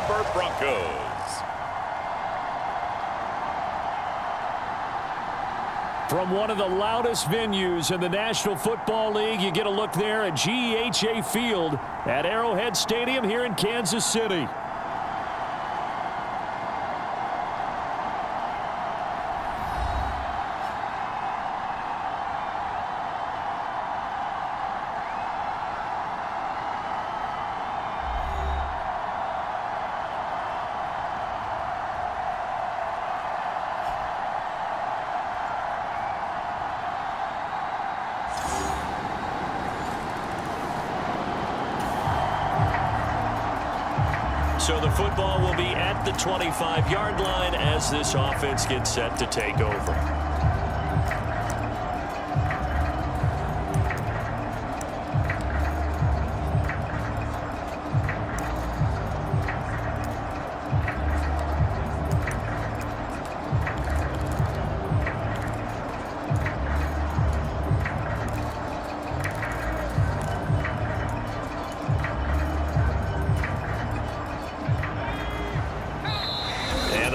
Denver Broncos. From one of the loudest venues in the National Football League, you get a look there at GEHA Field at Arrowhead Stadium here in Kansas City. So the football will be at the 25-yard line as this offense gets set to take over.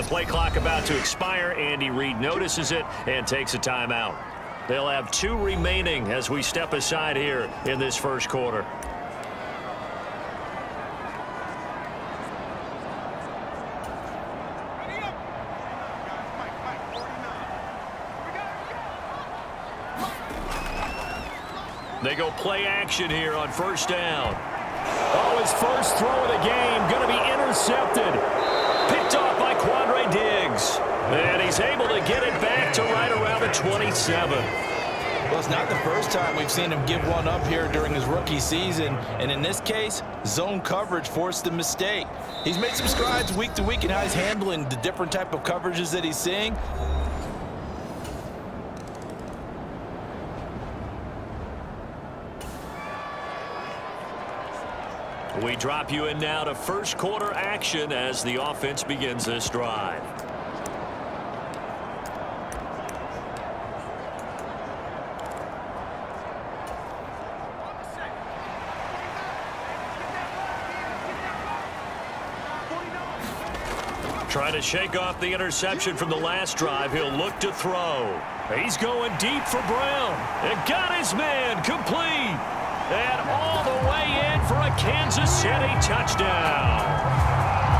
Play clock about to expire. Andy Reid notices it and takes a timeout. They'll have 2 remaining as we step aside here in this first quarter. They go play action here on first down. Oh, his first throw of the game going to be intercepted. Picked off by Quandre Diggs. And he's able to get it back to right around the 27. Well, it's not the first time we've seen him give one up here during his rookie season. And in this case, zone coverage forced the mistake. He's made some strides week to week in how he's handling the different type of coverages that he's seeing. We drop you in now to first quarter action as the offense begins this drive. Trying to shake off the interception from the last drive. He'll look to throw. He's going deep for Brown. And got his man complete. And all the way in for a Kansas City touchdown.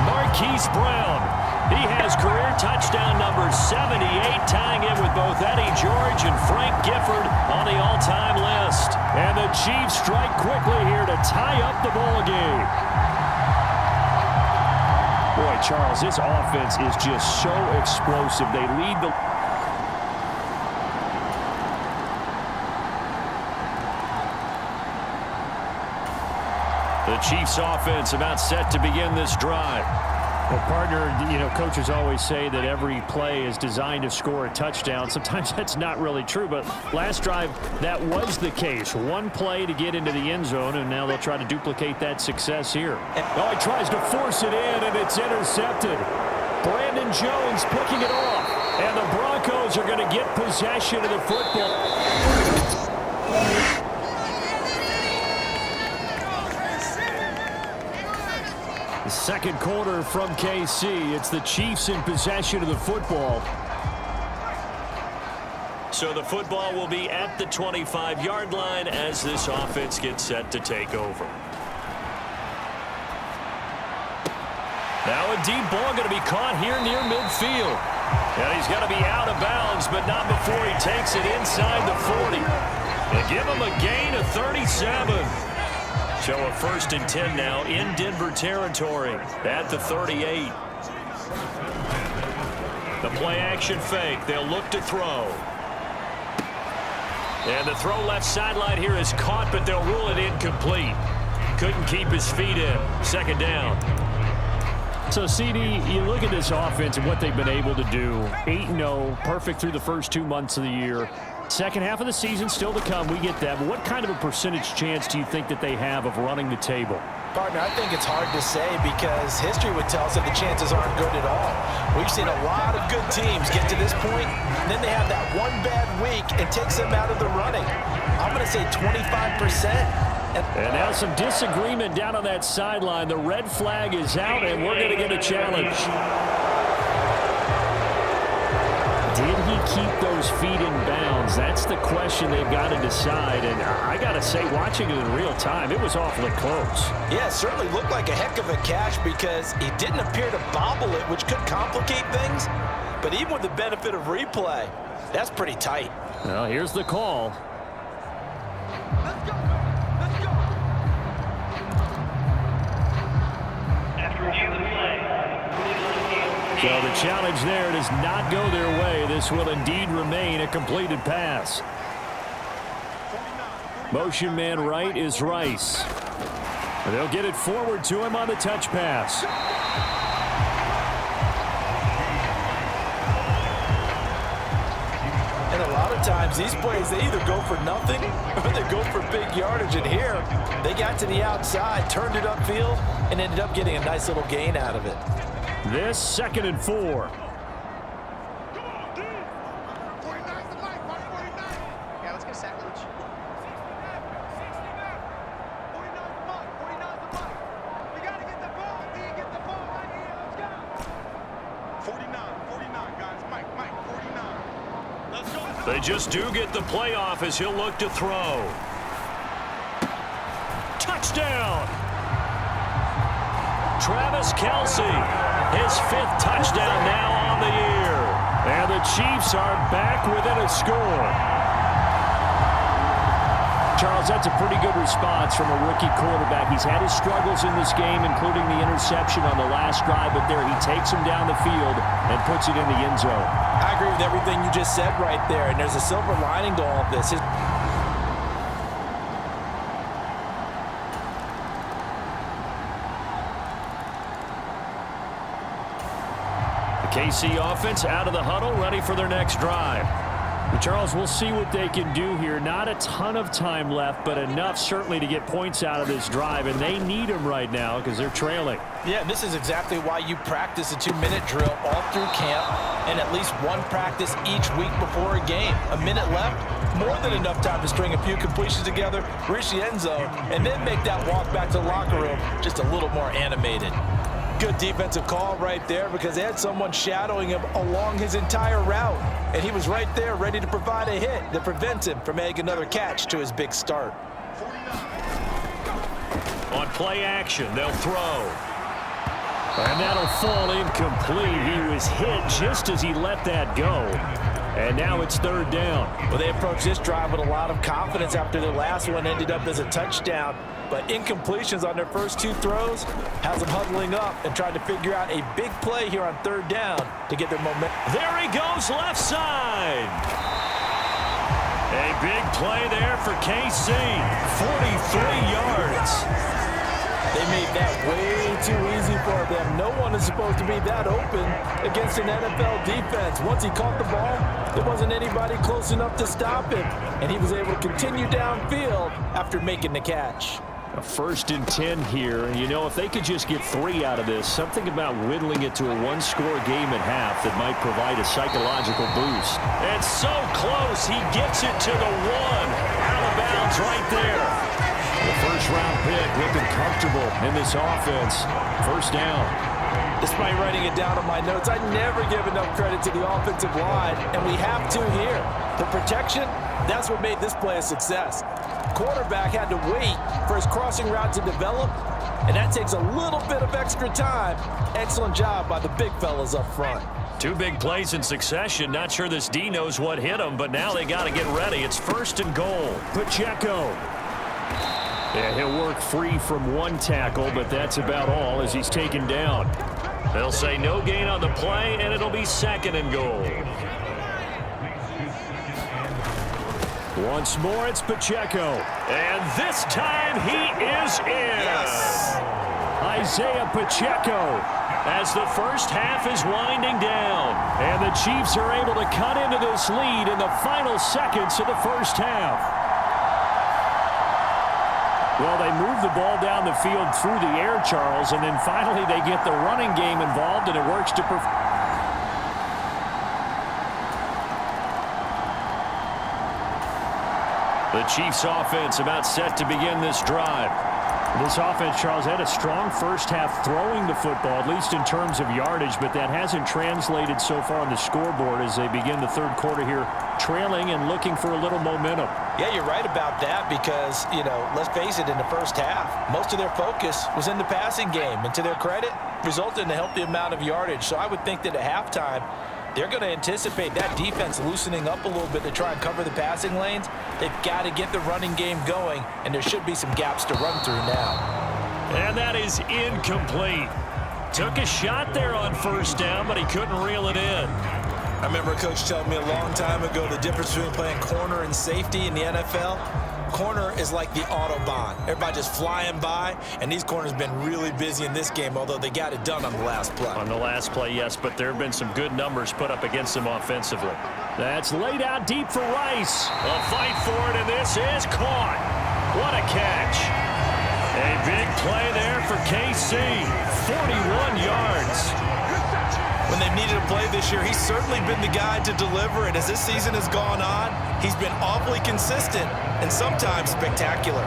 Marquise Brown. He has career touchdown number 78, tying in with both Eddie George and Frank Gifford on the all-time list. And the Chiefs strike quickly here to tie up the ball game. Boy, Charles, this offense is just so explosive. They lead the... The Chiefs offense about set to begin this drive. Well, partner, coaches always say that every play is designed to score a touchdown. Sometimes that's not really true, but last drive, that was the case. One play to get into the end zone, and now they'll try to duplicate that success here. Oh, he tries to force it in, and it's intercepted. Brandon Jones picking it off, and the Broncos are going to get possession of the football. Second quarter from KC. It's the Chiefs in possession of the football. So the football will be at the 25-yard line as this offense gets set to take over. Now a deep ball going to be caught here near midfield. And he's got to be out of bounds, but not before he takes it inside the 40. And give him a gain of 37. So a 1st and 10 now in Denver territory at the 38. The play action fake. They'll look to throw. And the throw left sideline here is caught, but they'll rule it incomplete. Couldn't keep his feet in. Second down. So, CD, you look at this offense and what they've been able to do. 8-0, perfect through the first 2 months of the year. Second half of the season still to come. We get that. But what kind of a percentage chance do you think that they have of running the table? Partner, I think it's hard to say because history would tell us that the chances aren't good at all. We've seen a lot of good teams get to this point, and then they have that one bad week and takes them out of the running. I'm going to say 25%. And now some disagreement down on that sideline. The red flag is out, and we're going to get a challenge. Did he keep those feet in bounds? That's the question they've got to decide. And I got to say, watching it in real time, it was awfully close. Yeah, it certainly looked like a heck of a catch because he didn't appear to bobble it, which could complicate things. But even with the benefit of replay, that's pretty tight. Well, here's the call. Let's go. Let's go. After review of the play. So the challenge there does not go their way. This will indeed remain a completed pass. Motion man right is Rice. And they'll get it forward to him on the touch pass. And a lot of times these plays, they either go for nothing or they go for big yardage. And here, they got to the outside, turned it upfield, and ended up getting a nice little gain out of it. This 2nd and 4. Yeah, let's get sack lunch. 49's the money. 49's the money. We got to get the ball. D, get the ball right here. Let's go. 49, guys. Mike, 49. Let's go. They just do get the playoff as he'll look to throw. Touchdown! Travis Kelce. His 5th touchdown now on the year. And the Chiefs are back within a score. Charles, that's a pretty good response from a rookie quarterback. He's had his struggles in this game, including the interception on the last drive, but there he takes him down the field and puts it in the end zone. I agree with everything you just said right there, and there's a silver lining to all of this. KC offense out of the huddle, ready for their next drive. But Charles, we'll see what they can do here. Not a ton of time left, but enough certainly to get points out of this drive, and they need them right now because they're trailing. Yeah, this is exactly why you practice a 2-minute drill all through camp and at least one practice each week before a game. A minute left, more than enough time to string a few completions together, reach the end zone, and then make that walk back to the locker room just a little more animated. Good defensive call right there because they had someone shadowing him along his entire route. And he was right there ready to provide a hit that prevents him from making another catch to his big start. On play action, they'll throw. And that'll fall incomplete. He was hit just as he let that go. And now it's 3rd down. Well, they approached this drive with a lot of confidence after their last one ended up as a touchdown. But incompletions on their first 2 throws has them huddling up and trying to figure out a big play here on 3rd down to get their momentum. There he goes left side. A big play there for KC. 43 yards. They made that way too easy for them. No one is supposed to be that open against an NFL defense. Once he caught the ball, there wasn't anybody close enough to stop him. And he was able to continue downfield after making the catch. A 1st and 10 here, and you know, if they could just get 3 out of this, something about whittling it to a 1-score game at half that might provide a psychological boost. And so close, he gets it to the 1. Out of bounds right there. The 1st-round pick looking comfortable in this offense. 1st down. Despite writing it down on my notes, I never give enough credit to the offensive line, and we have to here. The protection, that's what made this play a success. Quarterback had to wait for his crossing route to develop, and that takes a little bit of extra time. Excellent job by the big fellas up front. 2 big plays in succession. Not sure this D knows what hit him, but now they got to get ready. It's 1st and goal. Pacheco. Yeah, he'll work free from 1 tackle, but that's about all as he's taken down. They'll say no gain on the play, and it'll be 2nd and goal. Once more, it's Pacheco. And this time, he is in. Yes. Isaiah Pacheco as the first half is winding down. And the Chiefs are able to cut into this lead in the final seconds of the first half. Well, they move the ball down the field through the air, Charles, and then finally they get the running game involved, and it works to perfection. The Chiefs offense about set to begin this drive. This offense, Charles, had a strong first half throwing the football, at least in terms of yardage, but that hasn't translated so far on the scoreboard as they begin the third quarter here, trailing and looking for a little momentum. Yeah, you're right about that because, let's face it, in the first half, most of their focus was in the passing game. And to their credit, resulted in a healthy amount of yardage. So I would think that at halftime, they're going to anticipate that defense loosening up a little bit to try and cover the passing lanes. They've got to get the running game going, and there should be some gaps to run through now. And that is incomplete. Took a shot there on first down, but he couldn't reel it in. I remember a coach telling me a long time ago the difference between playing corner and safety in the NFL. Corner is like the Autobahn. Everybody just flying by, and these corners have been really busy in this game, although they got it done on the last play. On the last play, yes, but there have been some good numbers put up against them offensively. That's laid out deep for Rice. A fight for it, and this is caught. What a catch. A big play there for KC. 41 yards. When they've needed a play this year, he's certainly been the guy to deliver, and as this season has gone on, he's been awfully consistent and sometimes spectacular.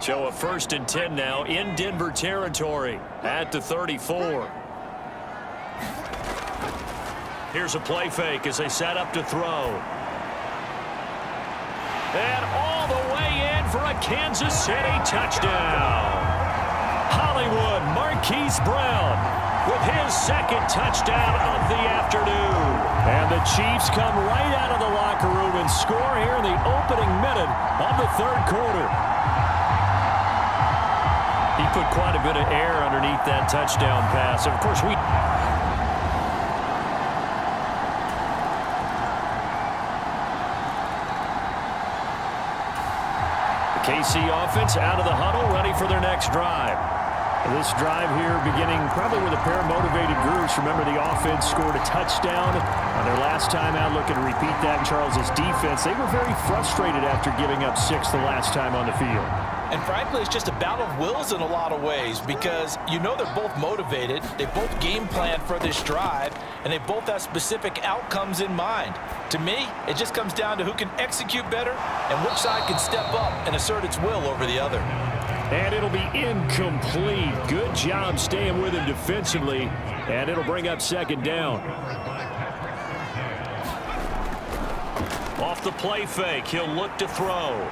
So a 1st and 10 now in Denver territory at the 34. Here's a play fake as they set up to throw. And all the way in for a Kansas City touchdown. Hollywood Marquise Brown with his second touchdown of the afternoon. And the Chiefs come right out of the locker room and score here in the opening minute of the third quarter. He put quite a bit of air underneath that touchdown pass. Of course, KC offense out of the huddle, ready for their next drive. This drive here beginning probably with a pair of motivated groups. Remember, the offense scored a touchdown on their last time out. Looking to repeat that in Charles's defense. They were very frustrated after giving up 6 the last time on the field. And frankly, it's just a battle of wills in a lot of ways because they're both motivated. They both game plan for this drive, and they both have specific outcomes in mind. To me, it just comes down to who can execute better and which side can step up and assert its will over the other. And it'll be incomplete. Good job staying with him defensively, and it'll bring up 2nd down. Off the play fake, he'll look to throw.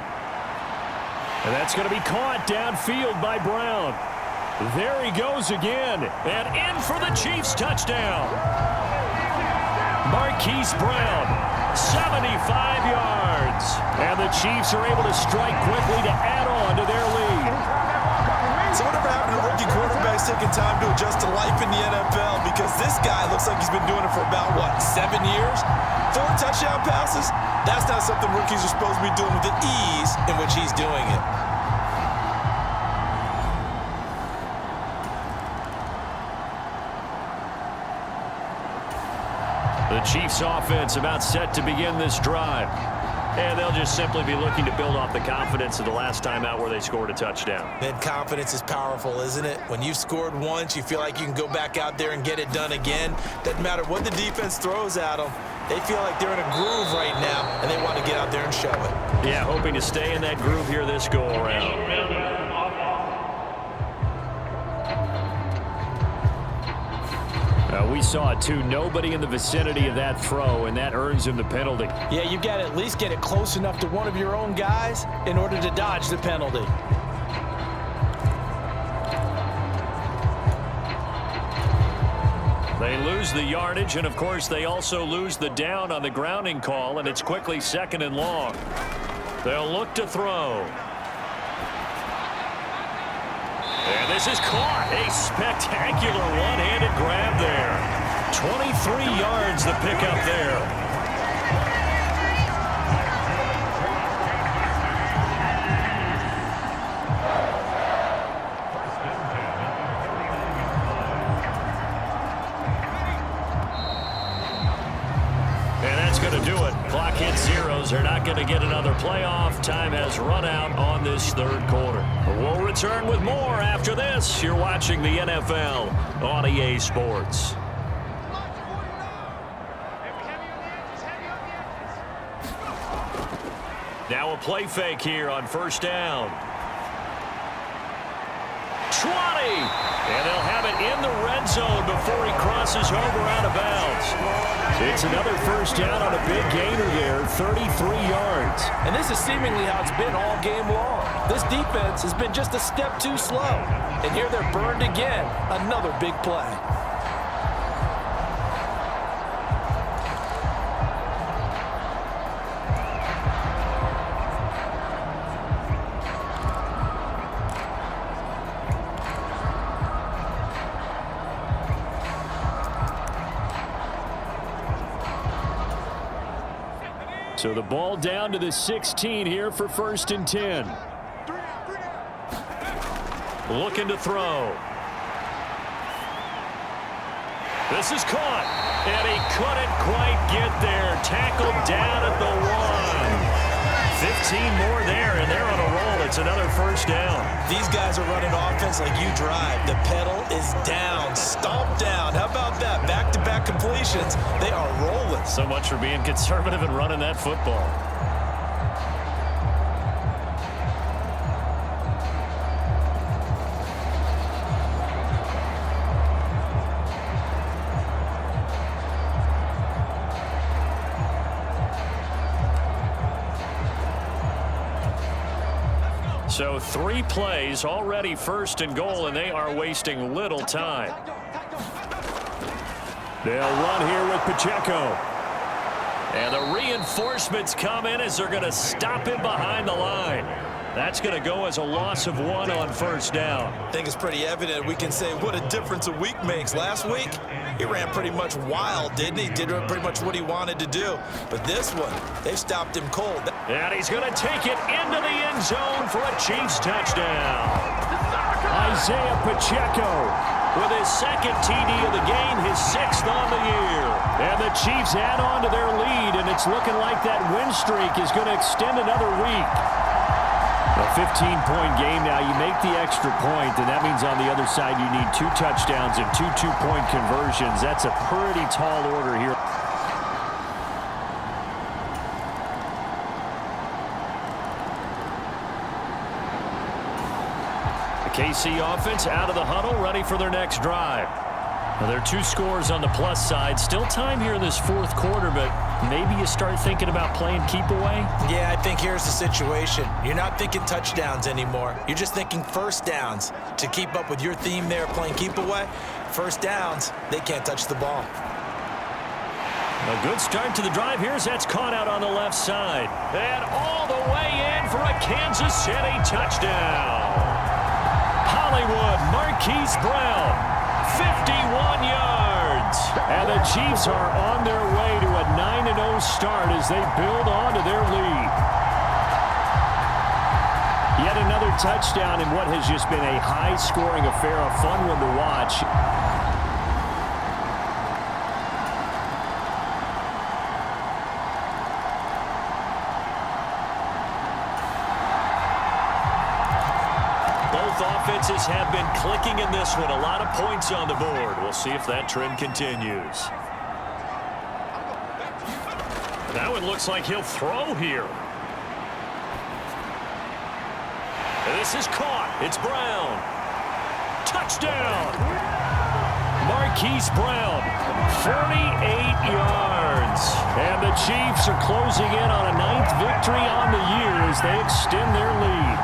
And that's going to be caught downfield by Brown. There he goes again. And in for the Chiefs touchdown. Marquise Brown, 75 yards. And the Chiefs are able to strike quickly to add on to their lead. So whatever happened to rookie quarterbacks taking time to adjust to life in the NFL, because this guy looks like he's been doing it for about, 7 years? 4 touchdown passes? That's not something rookies are supposed to be doing with the ease in which he's doing it. The Chiefs offense about set to begin this drive. And they'll just simply be looking to build off the confidence of the last time out where they scored a touchdown. And confidence is powerful, isn't it? When you've scored once, you feel like you can go back out there and get it done again. Doesn't matter what the defense throws at them. They feel like they're in a groove right now, and they want to get out there and show it. Yeah, hoping to stay in that groove here this go-around. We saw it, too. Nobody in the vicinity of that throw, and that earns him the penalty. Yeah, you got to at least get it close enough to one of your own guys in order to dodge the penalty. They lose the yardage, and, of course, they also lose the down on the grounding call, and it's quickly 2nd and long. They'll look to throw. And this is caught. A spectacular one-handed grab there. 23 yards the pickup there. And that's going to do it. Clock hits zeros. They're not going to get another playoff. Time has run out on this third quarter. We'll return with more after this. You're watching the NFL on EA Sports. Now a play fake here on first down. 20! And they'll have it in the red zone before he crosses over out of bounds. It's another first down on a big gainer there, 33 yards. And this is seemingly how it's been all game long. This defense has been just a step too slow. And here they're burned again. Another big play. So the ball down to the 16 here for first and 10. Looking to throw. This is caught. And he couldn't quite get there. Tackled down at the 1. 15 more there, and they're on a roll. It's another first down. These guys are running offense like you drive. The pedal is down, stomped down. How about that? Back-to-back completions. They are rolling. So much for being conservative and running that football. So 3 plays already first and goal, and they are wasting little time. They'll run here with Pacheco. And the reinforcements come in as they're going to stop him behind the line. That's going to go as a loss of 1 on first down. I think it's pretty evident. We can say what a difference a week makes. Last week, he ran pretty much wild, didn't he? Did pretty much what he wanted to do. But this one, they stopped him cold. And he's going to take it into the end zone for a Chiefs touchdown. Isaiah Pacheco with his second TD of the game, his 6th on the year. And the Chiefs add on to their lead, and it's looking like that win streak is going to extend another week. A 15-point game now. You make the extra point, and that means on the other side you need 2 touchdowns and 2 two-point conversions. That's a pretty tall order here. The KC offense out of the huddle, ready for their next drive. Now, there are 2 scores on the plus side. Still time here in this fourth quarter, but maybe you start thinking about playing keep away? Yeah, I think here's the situation. You're not thinking touchdowns anymore. You're just thinking first downs. To keep up with your theme there, playing keep away, first downs, they can't touch the ball. A good start to the drive here as that's caught out on the left side. And all the way in for a Kansas City touchdown. Hollywood Marquise Brown. 51 yards. And the Chiefs are on their way to a 9-0 start as they build on to their lead. Yet another touchdown in what has just been a high-scoring affair, a fun one to watch. Offenses have been clicking in this one. A lot of points on the board. We'll see if that trend continues. That one looks like he'll throw here. This is caught. It's Brown. Touchdown. Marquise Brown, 48 yards. And the Chiefs are closing in on a 9th victory on the year as they extend their lead.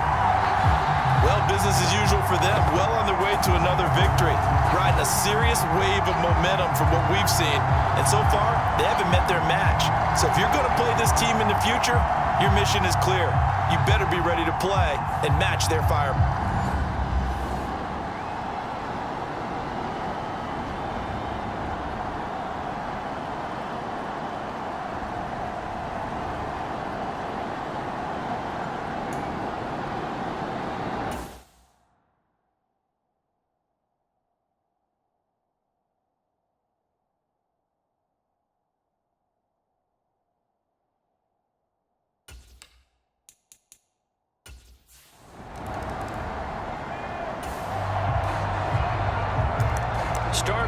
Well, business as usual for them. Well on their way to another victory. Riding a serious wave of momentum from what we've seen. And so far, they haven't met their match. So if you're going to play this team in the future, your mission is clear. You better be ready to play and match their fire.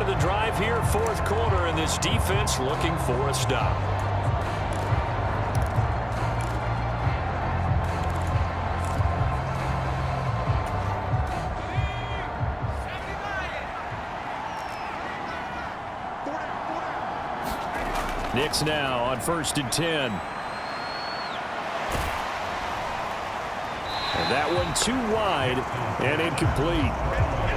of the drive here, fourth quarter, and this defense looking for a stop. Knicks now on 1st and 10. And that one too wide and incomplete.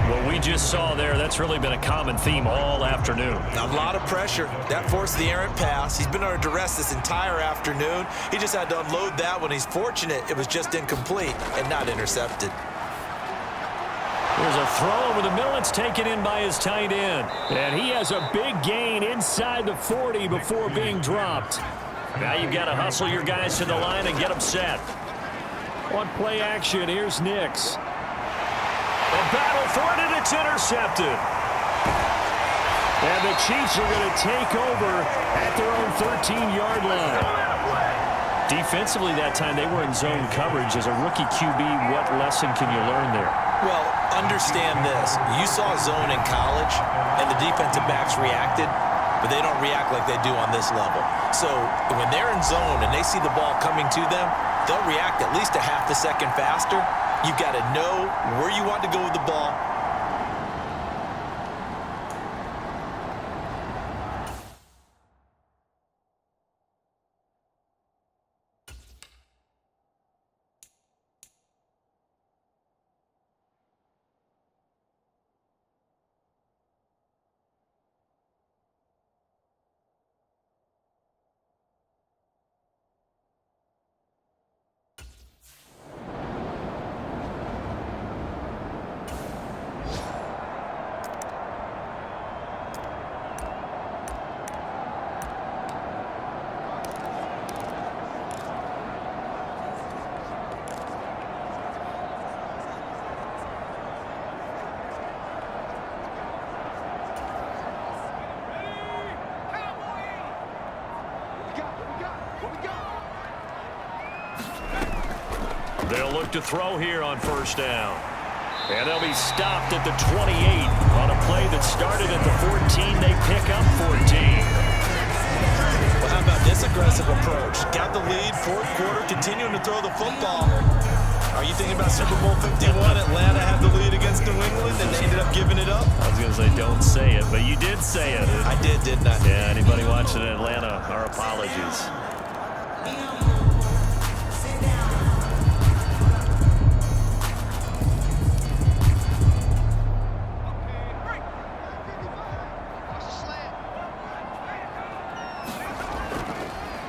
What we just saw there, that's really been a common theme all afternoon. A lot of pressure. That forced the errant pass. He's been under duress this entire afternoon. He just had to unload that one. He's fortunate it was just incomplete and not intercepted. There's a throw over the middle. It's taken in by his tight end. And he has a big gain inside the 40 before being dropped. Now you've got to hustle your guys to the line and get them set. On play action, here's Nix. A battle for it, and it's intercepted. And the Chiefs are going to take over at their own 13-yard line. Defensively that time, they were in zone coverage. As a rookie QB, what lesson can you learn there? Well, understand this. You saw zone in college, and the defensive backs reacted, but they don't react like they do on this level. So when they're in zone and they see the ball coming to them, they'll react at least a half a second faster. You've got to know where you want to go with the ball. They'll look to throw here on 1st down. And they'll be stopped at the 28 on a play that started at the 14. They pick up 14. Well, how about this aggressive approach? Got the lead, fourth quarter, continuing to throw the football. Are you thinking about Super Bowl 51? Atlanta had the lead against New England, and they ended up giving it up? I was going to say, don't say it, but you did say it. I did, didn't I? Yeah, anybody watching in Atlanta, our apologies.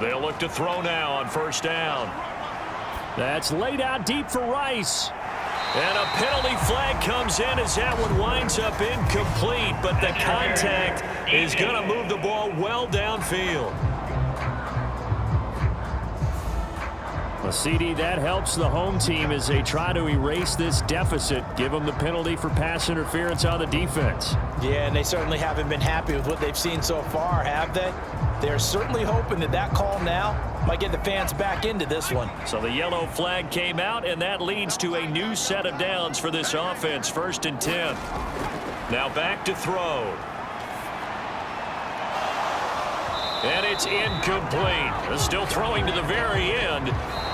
They'll look to throw now on 1st down. That's laid out deep for Rice. And a penalty flag comes in as that one winds up incomplete, but the contact is going to move the ball well downfield. Well, CD, that helps the home team as they try to erase this deficit, give them the penalty for pass interference on the defense. Yeah, and they certainly haven't been happy with what they've seen so far, have they? They're certainly hoping that that call now might get the fans back into this one. So the yellow flag came out, and that leads to a new set of downs for this offense, 1st and 10. Now back to throw. And it's incomplete. They're still throwing to the very end,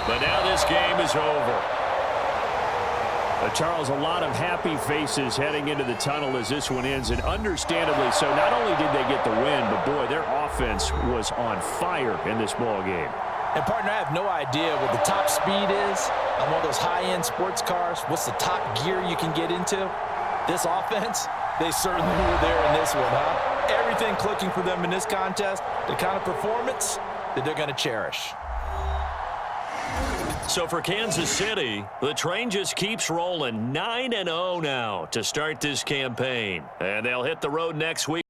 but now this game is over. Charles, a lot of happy faces heading into the tunnel as this one ends, and understandably so. Not only did they get the win, but boy, their offense was on fire in this ball game. And partner, I have no idea what the top speed is on one of those high-end sports cars. What's the top gear you can get into? This offense, they certainly were there in this one, huh? Everything clicking for them in this contest, the kind of performance that they're going to cherish. So for Kansas City, the train just keeps rolling. 9-0 now to start this campaign. And they'll hit the road next week.